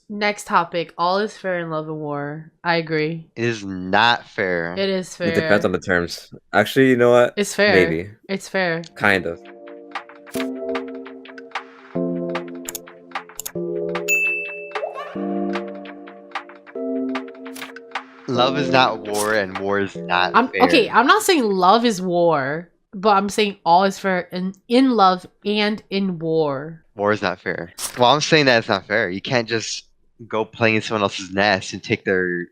Next topic. All is fair in love and war. I agree. It is not fair. It is fair. It depends on the terms. Actually, you know what? It's fair. Maybe. It's fair. Kind of. Love is not war, and war is not fair. Okay, I'm not saying love is war, but I'm saying all is fair in love and in war. War is not fair. Well, I'm saying that it's not fair. You can't just go playing in someone else's nest and take their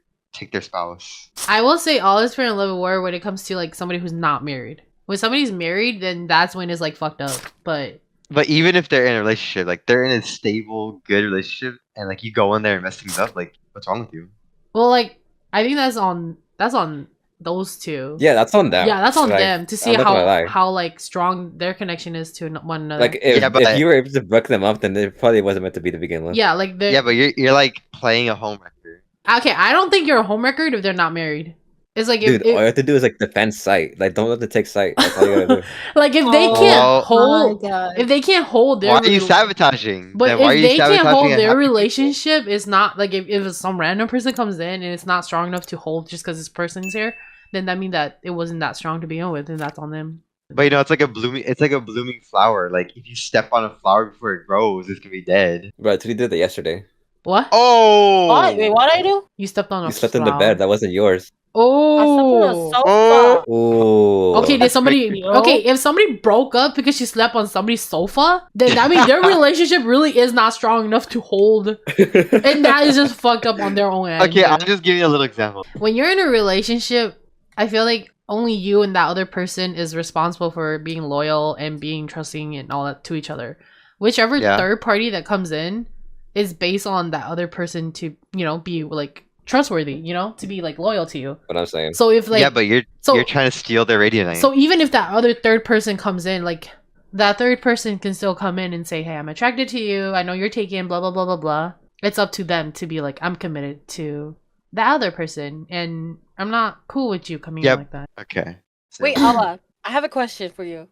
spouse. I will say all is fair in love and war when it comes to like somebody who's not married. When somebody's married, then that's when it's like fucked up. But even if they're in a relationship, like they're in a stable, good relationship, and like you go in there and mess things up, like what's wrong with you? well, like I think that's on those two. Yeah, that's on them. Yeah, that's on Like, them to see I'm not gonna lie. how like strong their connection is to one another. Like if, Yeah, but- if you were able to break them up, then it probably wasn't meant to be to begin with. yeah, like Yeah, but you're like playing a homewrecker. okay. I don't think you're a home record if they're not married. It's like Dude, all you if have to do is like defend sight. Like don't let them take sight. That's all you gotta do. like if they Oh can't hold my God. if they can't hold their Why are you rela- sabotaging? But Then why are if you they can't sabotaging hold a their happy relationship, it's not like if some random person comes in and it's not strong enough to hold just because this person's here, then that means that it wasn't that strong to begin with, and that's on them. But you know, it's like a blooming flower. Like if you step on a flower before it grows, it's gonna be dead. Bro, Tootie did that yesterday. What? Oh! What? Wait, what did I do? You stepped on a You slept in the flower. bed. That wasn't yours. I slept on a Oh. sofa. Oh. Okay, did somebody? Yo. Okay, if somebody broke up because she slept on somebody's sofa, then that means their relationship really is not strong enough to hold, and that is just fucked up on their own end. Okay, I'm just giving you a little example. When you're in a relationship, I feel like only you and that other person is responsible for being loyal and being trusting and all that to each other. Whichever Yeah. third party that comes in is based on that other person to, be like trustworthy, to be like loyal to you. What I'm saying. So if like yeah, but you're trying to steal their radionite. so even if that other third person comes in, like that third person can still come in and say, "Hey, I'm attracted to you. I know you're taken, blah blah blah blah blah." It's up to them to be like, "I'm committed to the other person, and I'm not cool with you coming Yep. in like that." Okay. So- Wait, Ala, I have a question for you.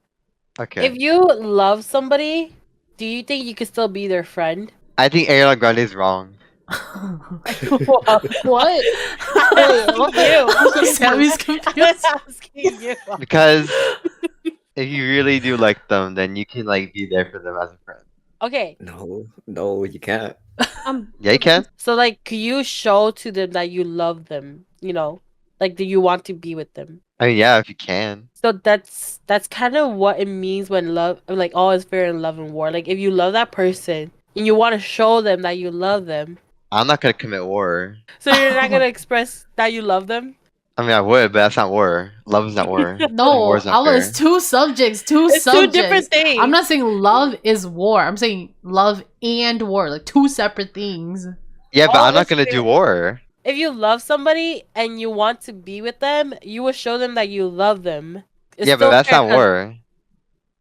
Okay. If you love somebody, do you think you can still be their friend? I think Ariana Grande is wrong. What? Wait, what? You? Sammy's I confused. was asking you. Because if you really do like them, then you can like be there for them as a friend. Okay, No, you can't. Yeah, you can. so like, could you show to them that you love them? Like, do you want to be with them? I mean, yeah, if you can. So that's kind of what it means when love, like, all is fair in love and war. Like, if you love that person and you want to show them that you love them, I'm not gonna commit war. so you're not gonna express that you love them. I mean, I would, but that's not war. Love is not war. No, War is not I was fair. two subjects, two It's subjects. two different things. I'm not saying love is war. I'm saying love and war, like two separate things. Yeah, but All I'm not is gonna fair. do war. If you love somebody and you want to be with them, you will show them that you love them. It's Yeah, but still that's fair not 'cause- war.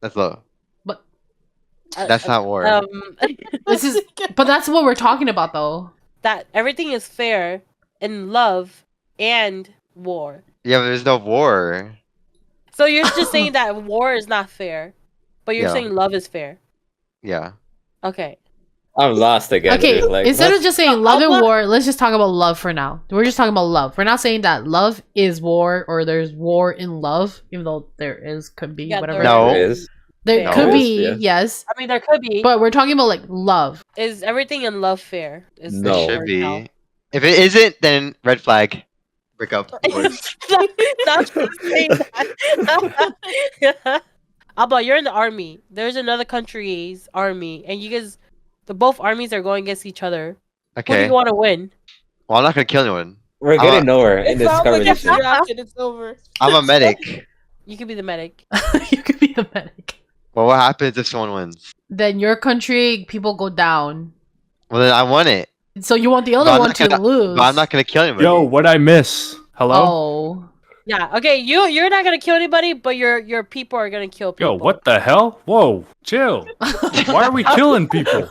That's low. uh, That's not war. This is, but that's what we're talking about, though. that everything is fair in love and war. Yeah, but there's no war. So you're just saying that war is not fair, but you're Yeah. saying love is fair. Yeah. Okay. I'm lost again. Okay, dude. Like, instead what? of just saying love and what? war, let's just talk about love for now. We're just talking about love. We're not saying that love is war or there's war in love, even though could be Yeah, whatever. No. There is. There No. could There is, be, yeah. yes, I mean, there could be. but we're talking about like love. Is everything in love fair? Is No. the It should word be. now. If it isn't, then red flag. Break up. Stop saying that. Alba, you're in the army. There's another country's army, and you guys, both armies are going against each other. Who do Okay. you want to win? Well, I'm not gonna kill anyone. We're getting nowhere in this conversation. It's over. I'm a medic. You can be the medic. You could be the medic. Well, what happens if someone wins? Then your country people go down. Well, then I won it. So you want the But other I'm one not to gonna- lose. But I'm not gonna kill anybody. Yo, what'd I miss? Hello? Oh. Yeah. Okay. You're not gonna kill anybody, but your people are gonna kill people. Yo, what the hell? Whoa, chill. Why are we killing people?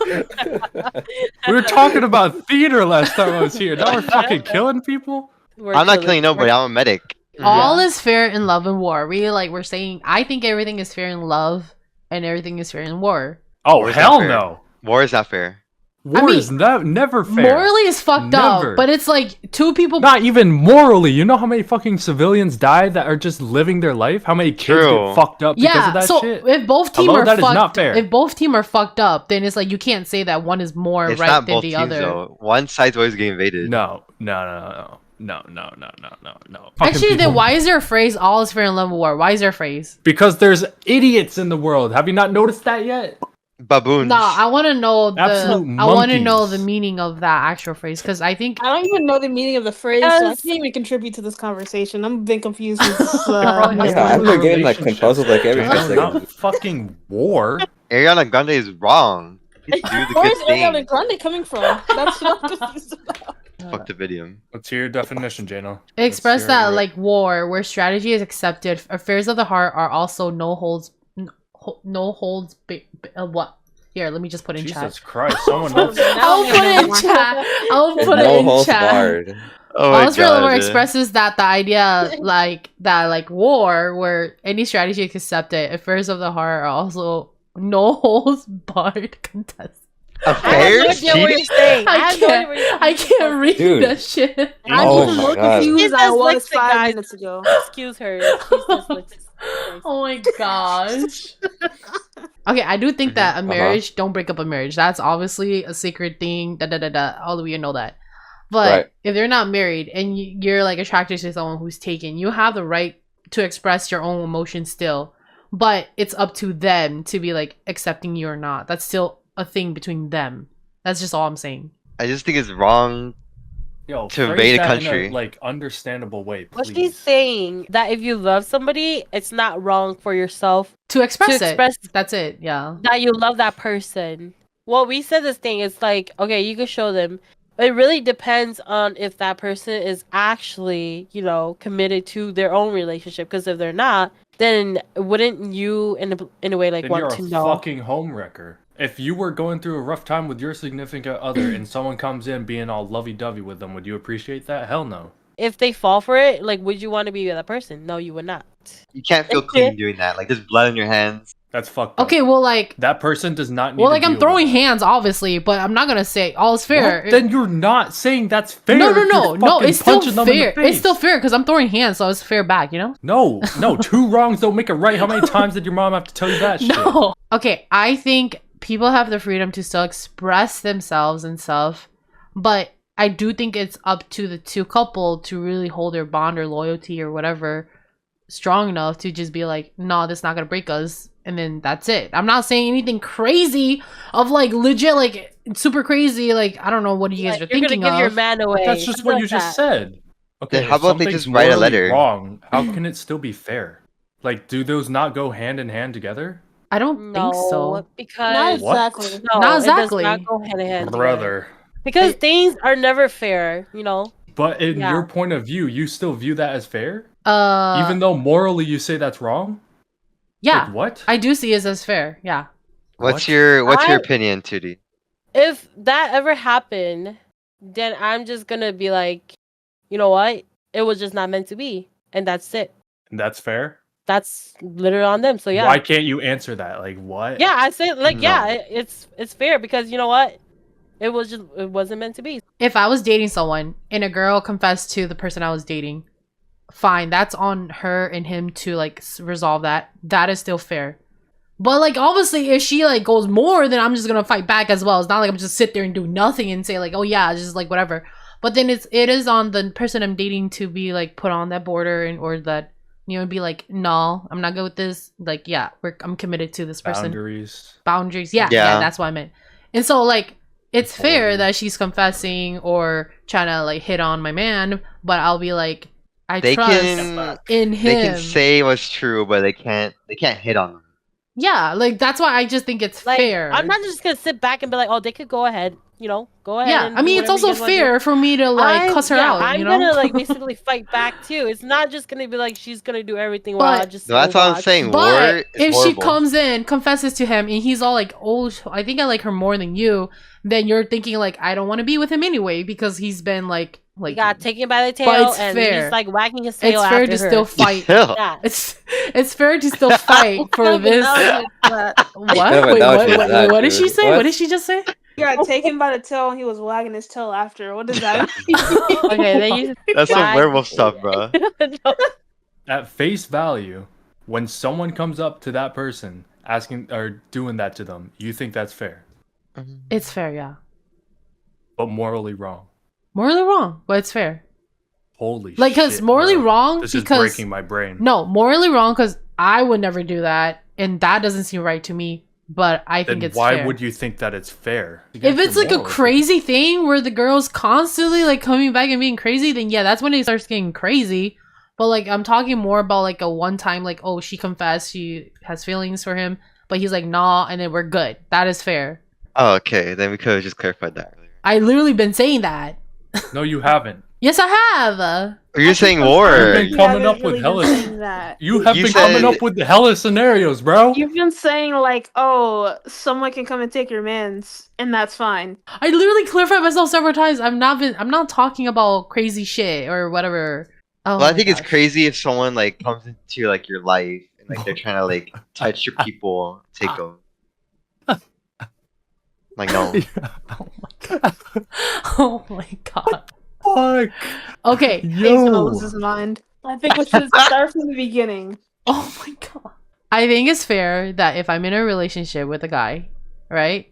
We were talking about theater last time I was here. Now we're fucking killing people? I'm not killing nobody. I'm a medic. All is fair in love and war. We're saying I think everything is fair in love and everything is fair in war. Oh, Where's that hell fair? no. War is not fair. War mean, is never fair. Morally is fucked Never. up, but it's like two people. Not even morally. You know how many fucking civilians die that are just living their life? How many kids True. get fucked up because Yeah, of that so shit? if both team Hello? are That is fucked, not fair. if both team are fucked up, then it's like you can't say that one is more It's right not than both the teams other. though. One side's always getting invaded. No. Fucking Actually, then people- why is there a phrase "all is fair in love and war"? Why is there a phrase? Because there's idiots in the world. Have you not noticed that yet? Baboons. No, I want to know Absolute I want to know the monkeys. meaning of that actual phrase because I think I don't even know the meaning of the phrase, so I Yes. can't even contribute to this conversation. I'm a bit confused with this. Probably has Yeah, I've to do been with getting like relationships. confused with like every Jano, 10 seconds. not fucking war. Ariana Grande is wrong. He's do the Where's good Ariana thing. Grande coming from? That's what I'm confused about. Fuck the video. Let's hear your definition, Jano. it expressed Let's hear that it. like war, where strategy is accepted, affairs of the heart are also what? Here, let me just put in chat. Jesus Christ, someone else. I'll put it in chat. I'll There's put it no in holds chat. barred. Oh All real war expresses that the idea like war where any strategy is accepted, affairs of the heart are also no holds barred contest. I have no Affairs? idea what you're saying. I have no idea what you're I saying. can't read Dude. that shit. I'm Oh even my more God. confused She's than I was dyslexic, 5 guys. minutes ago. Excuse her. She's dyslexic. Oh my gosh. Okay, I do think that a marriage, don't break up a marriage. That's obviously a sacred thing. All of you know that. But Right. if they're not married and you're like attracted to someone who's taken, you have the right to express your own emotions still. But it's up to them to be like accepting you or not. That's still a thing between them. That's just all I'm saying. I just think it's wrong. Yo, To phrase invade a that country. in a, like understandable way, What please. she's saying that if you love somebody, it's not wrong for yourself To express to it. express That's it. Yeah. that you love that person. Well, we said this thing. It's like, okay, you can show them. But it really depends on if that person is actually, committed to their own relationship. Because if they're not, then wouldn't you, in a way, like Then want you're to a know? fucking homewrecker. If you were going through a rough time with your significant other and someone comes in being all lovey-dovey with them, would you appreciate that? Hell no. If they fall for it, like, would you want to be with that person? No, you would not. You can't feel clean doing that. Like there's blood on your hands. That's fucked up. Okay, well, like, That person does not need well, to like I'm deal throwing with that. hands, obviously, but I'm not gonna say all is fair. What? Then you're not saying that's fair. No, if you're fucking it's still punching them in the fair. It's face. still fair because I'm throwing hands, so it's fair back, No, two wrongs don't make a right. How many times did your mom have to tell you that shit? No. Okay, I think people have the freedom to still express themselves and stuff, but I do think it's up to the two couple to really hold their bond or loyalty or whatever strong enough to just be like, no, this is not gonna break us, and then that's it. I'm not saying anything crazy of like legit, like super crazy, like I don't know what you guys are You're thinking gonna give your of. man away. That's just something what like you just that. said. Okay, Then how if about they something's just write a morally letter? Wrong. How can it still be fair? Like, do those not go hand in hand together? I don't think so. Not Because What? exactly. no, Not it exactly. does not go hand in hand together. Brother. Because things are never fair, But in Yeah. your point of view, you still view that as fair? Uh, Even though morally you say that's wrong? yeah, Like, what? I do see it as fair. Yeah. What's What? your I- opinion, Tootie? If that ever happened, then I'm just gonna be like, you know what? It was just not meant to be, and that's it. That's fair? That's literally on them. So yeah, Why can't you answer that? Like, what? yeah, I say like No. yeah, it's fair because you know what? It wasn't meant to be. If I was dating someone and a girl confessed to the person I was dating, fine, that's on her and him to like resolve that. That is still fair. But like obviously if she like goes more, then I'm just gonna fight back as well. It's not like I'm just sit there and do nothing and say like, oh yeah, just like whatever. But then it is on the person I'm dating to be like put on that border and or that be like, no, I'm not good with this. Like, yeah, I'm committed to this person. Boundaries. Yeah, Yeah. that's what I meant. And so like it's fair that she's confessing or trying to like hit on my man, but I'll be like, I They trust can in him. they can say what's true, but they can't hit on them. Yeah, like that's why I just think it's Like fair. I'm not just gonna sit back and be like, oh, they could go ahead, go ahead. Yeah, and I do mean it's whatever you also guys wanna do. fair for me to like cuss her out. I'm you know, gonna like basically fight back too. It's not just gonna be like she's gonna do everything while I But- just. No, that's what I'm watch. saying. War But is if she horrible. comes in, confesses to him, and he's all like, "Oh, I think I like her more than you," then you're thinking like, "I don't want to be with him anyway because he's been like He got taken by the tail, it's and fair. he's like wagging his tail it's after fair to her. still fight. Chill. Yeah. It's fair to still fight for this." What? Yeah, but Wait, that was what? just that, What did she dude. say? What? What did she just say? You got taken by the tail and he was wagging his tail after. What does that mean? Okay, then you That's some Wag- werewolf stuff, bro. At face value, when someone comes up to that person asking or doing that to them, you think that's fair, It's fair, yeah. but morally wrong. Morally wrong, but it's fair. Holy Like, because shit, morally bro. wrong This is because breaking my brain. no, morally wrong because I would never do that, and that doesn't seem right to me. But I think Then it's why fair. would you think that it's fair? If it's like a crazy thing where the girl's constantly like coming back and being crazy, then yeah, that's when it starts getting crazy. But like I'm talking more about like a one time, like, oh, she confessed she has feelings for him, but he's like, nah, and then we're good. That is fair. Oh, okay. Then we could have just clarified that earlier. I literally been saying that. No, you haven't. Yes, I have. Or you're saying You've war. been You coming haven't up with really been hella. saying that. You have You been coming said- up with the hella scenarios, bro. You've been saying like, oh, someone can come and take your mans, and that's fine. I literally clarified myself several times. I'm not talking about crazy shit or whatever. Oh Well, I my think it's gosh. crazy if someone like comes into like your life and like they're trying to like touch your people, take them. Like no. Oh my god. Fuck. Okay. Ace Yo. knows his mind. I think we should start from the beginning. Oh my god. I think it's fair that if I'm in a relationship with a guy, right?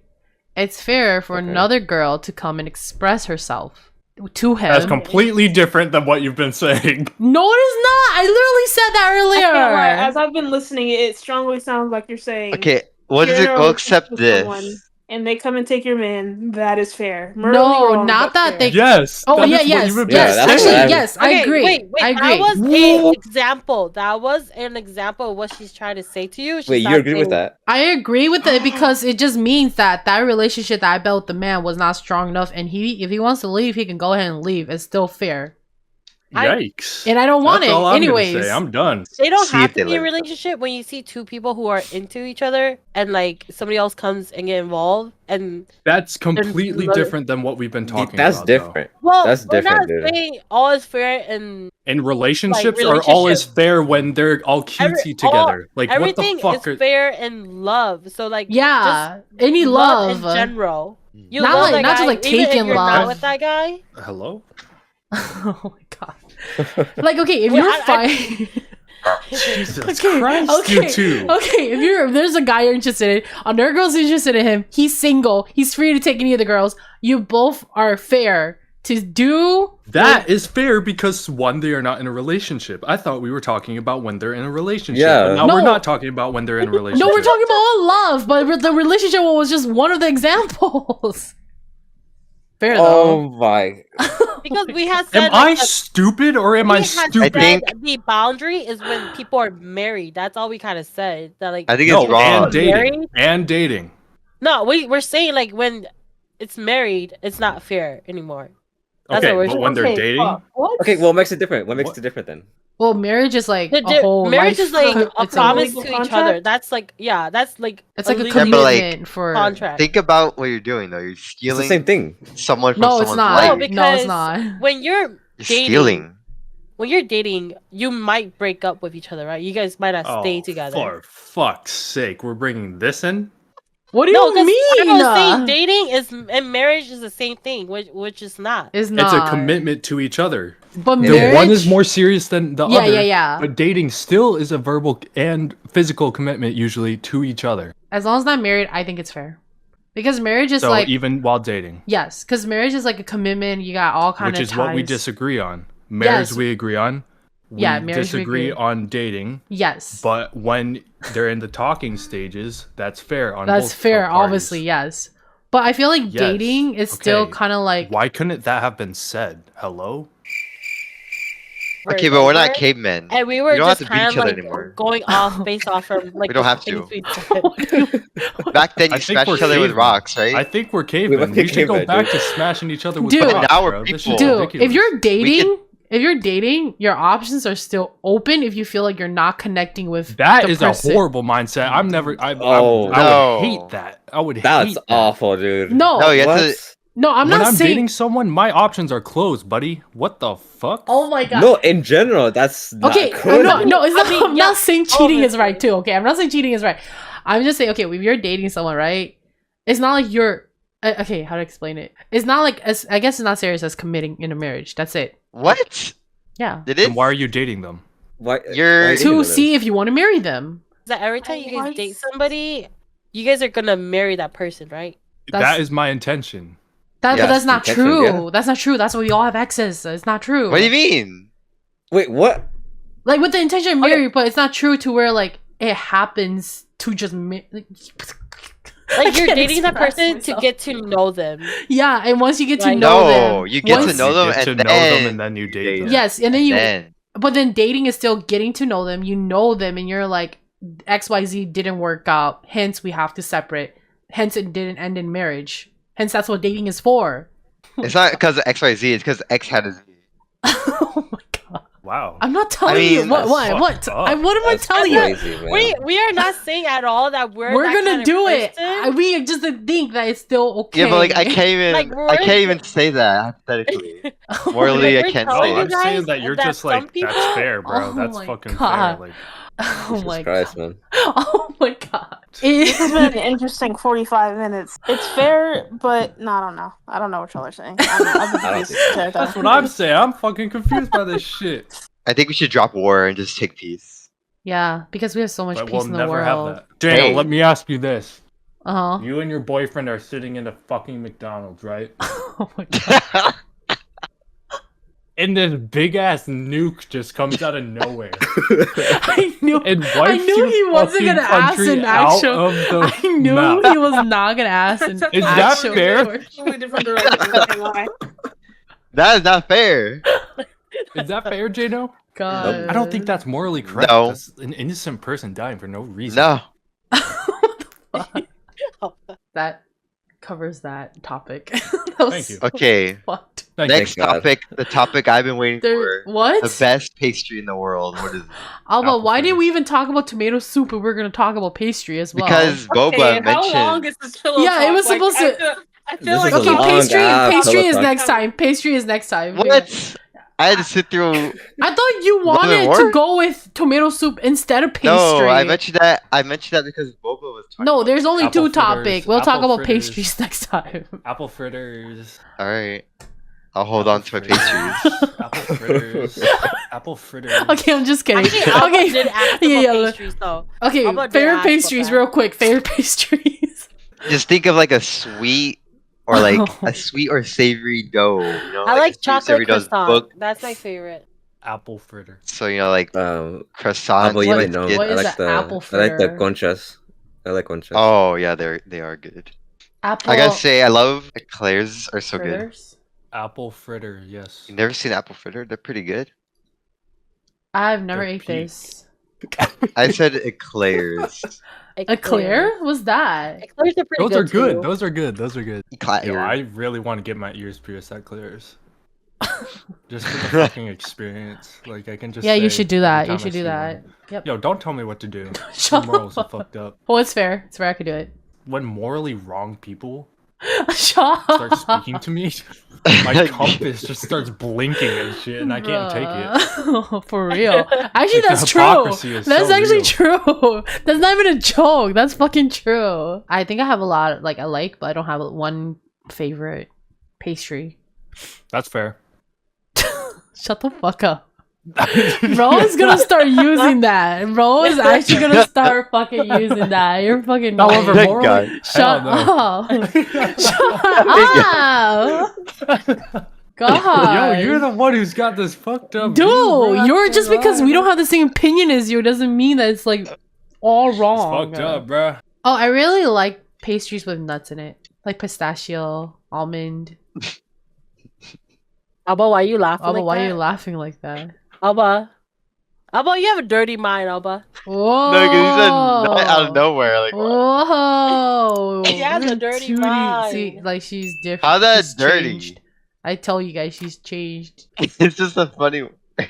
It's fair for Okay. another girl to come and express herself to him. That's completely different than what you've been saying. No, it is not. I literally said that I earlier. can't lie, as I've been listening, it strongly sounds like you're saying. Okay, what is you're it? in a We'll relationship accept with this. someone, and they come and take your man. That is fair. No, Morally wrong, not but that fair. they- Yes. Oh that yeah, is what yes, you've been Yeah, yes. that's Actually, what I- yes, I Okay, agree. Wait, I agree. that was an example. That was an example of what she's trying to say to you. She's Wait, you not agree with saying- that? I agree with it because it just means that that relationship that I built with the man was not strong enough, and if he wants to leave, he can go ahead and leave. It's still fair, Yikes. and I don't want That's it all I'm gonna anyways. say. I'm done. They don't See have if they to be a let it go. relationship when you see two people who are into each other and like somebody else comes and get involved and That's completely another- different than what we've been talking That's about. though. different. well, That's we're different, not dude. saying all is fair and In relationships are always fair when they're all cutesy together. Like what everything the fuck? is fair in love. So like Yeah, any just love. in general. You Not love like- that not just, guy, like, even if taking you're love. not with that guy. Hello? Oh my god. Like, okay, if Well, you're I- fine. Jesus Okay, Christ, you okay, two. Okay, if there's a guy you're interested in, another girl's interested in him, he's single, he's free to take any of the girls, you both are fair to do That is fair because one, they are not in a relationship. I thought we were talking about when they're in a relationship. Yeah. But now No. we're not talking about when they're in a relationship. No, we're talking about all love, but the relationship one was just one of the examples. Fair though. Oh my! Because we had said Am I like, stupid or am I we had stupid? I think- said the boundary is when people are married. That's all we kind of said. That like I think No, it's wrong. and dating. Married? And dating. no, we're saying like when it's married, it's not fair anymore. That's Okay, what we're but when they're Okay, dating, what? Okay, well, what makes it different? What makes What? it different then? Well, marriage is like The a whole marriage life. is like a it's promise legal to each contract? other. That's like that's like It's like a legal Yeah, but, like, commitment for contract. Think about what you're doing though. You're It's the stealing same thing. someone from No, it's someone's not. life. No, No, it's because- not. When you're You're dating, stealing. when you're dating, you might break up with each other, right? You guys might not stay oh, together. for fuck's sake, we're bringing this in? What do No, you 'cause mean? I was saying dating is and marriage is the same thing, which is not. It's It's not. a commitment to each other. But Yeah. The marriage, one is more serious than the Yeah, other. yeah, yeah. But dating still is a verbal and physical commitment usually to each other. As long as not married, I think it's fair. Because marriage is So like even while dating, yes, because marriage is like a commitment. You got all kind which of is ties. what we disagree on. Marriage Yes. we agree on. We Yeah, marriage we disagree agree. on dating. Yes, But when they're in the talking stages, that's fair on that's both fair. parties. Obviously, yes. But I feel like Yes, dating is still okay. kind of like Why couldn't that have been said? Hello? Okay, but we're not over, cavemen. And we were don't have just to beat kind each of other like anymore. going off based off from like We don't the have things to. we said. Back then, I you think smashed we're each other with cavemen. rocks, right? I think we're cavemen. be We should go cavemen, back dude. to smashing each other with Dude. rocks, Now we're bro. This people. shit's dude. ridiculous. If you're dating, could- if you're dating, your options are still open. If you feel like you're not connecting with That the is person. a horrible mindset. I'm never. Oh. I No. would hate that. I would That's hate that. awful, dude. No, No, you have What? to. no, I'm when not I'm saying. dating someone, my options are closed, buddy. What the fuck? Oh my god. No, in general, that's not Okay, good. no, it's I not. mean, I'm yeah, not saying cheating is obviously. right too. Okay, I'm not saying cheating is right. I'm just saying, okay, if you're dating someone, right? It's not like you're Okay, how to explain it? It's not like as I guess it's not serious as committing in a marriage. That's it. What? Yeah. Did Then it? why are you dating them? Why? You're- why are you dating To them? see if you want to marry them. That every time you guys What? date somebody, you guys are gonna marry that person, right? That's- That is my intention. But Yes, that's not intention, true. yeah. That's not true. That's why we all have exes. It's not true. What do you mean? Wait, what? Like with the intention of Okay. marry, but it's not true to where like it happens to just Like you're dating that person to get to know them. Yeah, and once you get to Like- know No, them, you get once- to know them You get and to know then them and then you date them. Yes, and then you. Then. But then dating is still getting to know them. You know them, and you're like, XYZ didn't work out. Hence, we have to separate. Hence, it didn't end in marriage. Hence, that's what dating is for. It's not because of XYZ, it's because X had a Z. Oh my god! Wow. I'm not telling mean, you what. that's What? What? fucked up. What am I That's telling you? crazy, man. We are not saying at all that we're that We're gonna kind of do it. person. We just think that it's still okay. Yeah, but like I can't even Like, I can't even say that hypothetically. Morally, I We're can't No, telling say you I'm it. guys saying that you're that just some like people- that's fair, bro. Oh That's my fucking God. fair. Like Oh Jesus my Christ, god! man. Oh my god! This has been an interesting 45 minutes. It's fair, but no, I don't know. I don't know what y'all are saying. I'm I don't confused. think so. Sorry, that's what I'm saying. I'm fucking confused by this shit. I think we should drop war and just take peace. Yeah, because we have so much But peace we'll in the never world. have that. Daniel, Hey. let me ask you this. Uh huh. You and your boyfriend are sitting in a fucking McDonald's, right? Oh my god! And this big ass nuke just comes out of nowhere I knew. and I wipes knew your he wasn't fucking gonna ask country an out actual. of the I knew map. he was not gonna ask an Is that actual fair? question. Totally different direction. I can't lie. That is not fair. Is that fair, Jano? God. I don't think that's morally correct. No. That's an innocent person dying for no reason. No. That covers that topic. That was Thank you. Okay. fucked. Thank you. Next God. topic. The topic I've been waiting There, for. what? The best pastry in the world. What is it? Alba, Apple why did fritter. we even talk about tomato soup if we're gonna talk about pastry as well? Because Boba Okay, how long mentioned. is this pillow Yeah, it talk? was supposed to- I feel This like is a Okay, long pastry. ass Pastry is pillow next time. Pastry is next time. What? I had to sit through. I thought you Love and wanted to War? go with tomato soup instead of pastry. No, I mentioned that. I mentioned that because Boba was talking. No, there's only Apple two fritters, topics. We'll talk apple about fritters. pastries next time. Apple fritters. All right. I'll hold on to my pastries. Apple fritters. Apple fritters. Okay, I'm just kidding. Actually, Alba okay, did ask Yeah, about yeah, look. pastries though. okay. Alba did Favorite ask about pastries, that. real quick. Favorite pastries. Just think of like a sweet or like a sweet or savory dough. You know, I a like sweet chocolate savory dough's croissant. book. That's my favorite. Apple fritter. So you know, like Apple, croissants. you What- might know. what I is like a the apple I like the fritter? conchas. I like conchas. Oh yeah, they are good. Apple. I gotta say, I love eclairs. Are so good. fritters. Apple fritter, yes. You never seen apple fritter? They're pretty good. I've never They're ate peak. this. I said eclairs. Eclair? What's that? Eclairs are pretty Those are good. too. Those are good. Those are good. Yo, Eclair. I really want to get my ears pierced at Clears. Just for the fucking experience. Like I can just Yeah, you say should do every that. You time I should do see that. one. Yep. Yo, don't tell me what to do. Shut My morals are up. fucked up. Well, it's fair. It's fair. I could do it. When morally wrong people Shut start up. speaking to me, my compass just starts blinking and shit, and I can't take it. Bruh. For real. Actually, Like, the that's true. hypocrisy is That's so actually real. true. That's not even a joke. That's fucking true. I think I have a lot, like, I like, but I don't have one favorite pastry. That's fair. Shut the fuck up. Bro is gonna start using that. Bro is actually gonna start fucking using that. You're fucking However, Thank morally, God. Shut hell up. no. Shut up. God. Yo, you're the one who's got this fucked up. Dude, view, bro. you're just because we don't have the same opinion as you doesn't mean that it's like all It's wrong. fucked up, bro. Oh, I really like pastries with nuts in it, like pistachio, almond. Alba, why are you laughing? Alba, like why that? are you laughing like that? Alba, Alba, you have a dirty mind, Alba. Whoa! No, because he said out of nowhere. Like, what? Whoa! She has a dirty mind. See, like she's different. How's that She's dirty? changed. I tell you guys, she's changed. It's just a funny. Do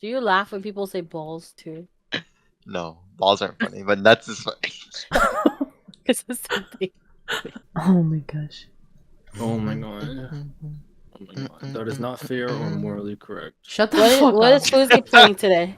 you laugh when people say balls too? No, balls aren't funny, but nuts is funny. It's the same thing. Oh my gosh! Oh my god. Oh my god. That is not fair or morally correct. Shut the fuck What up. is Floozy playing today?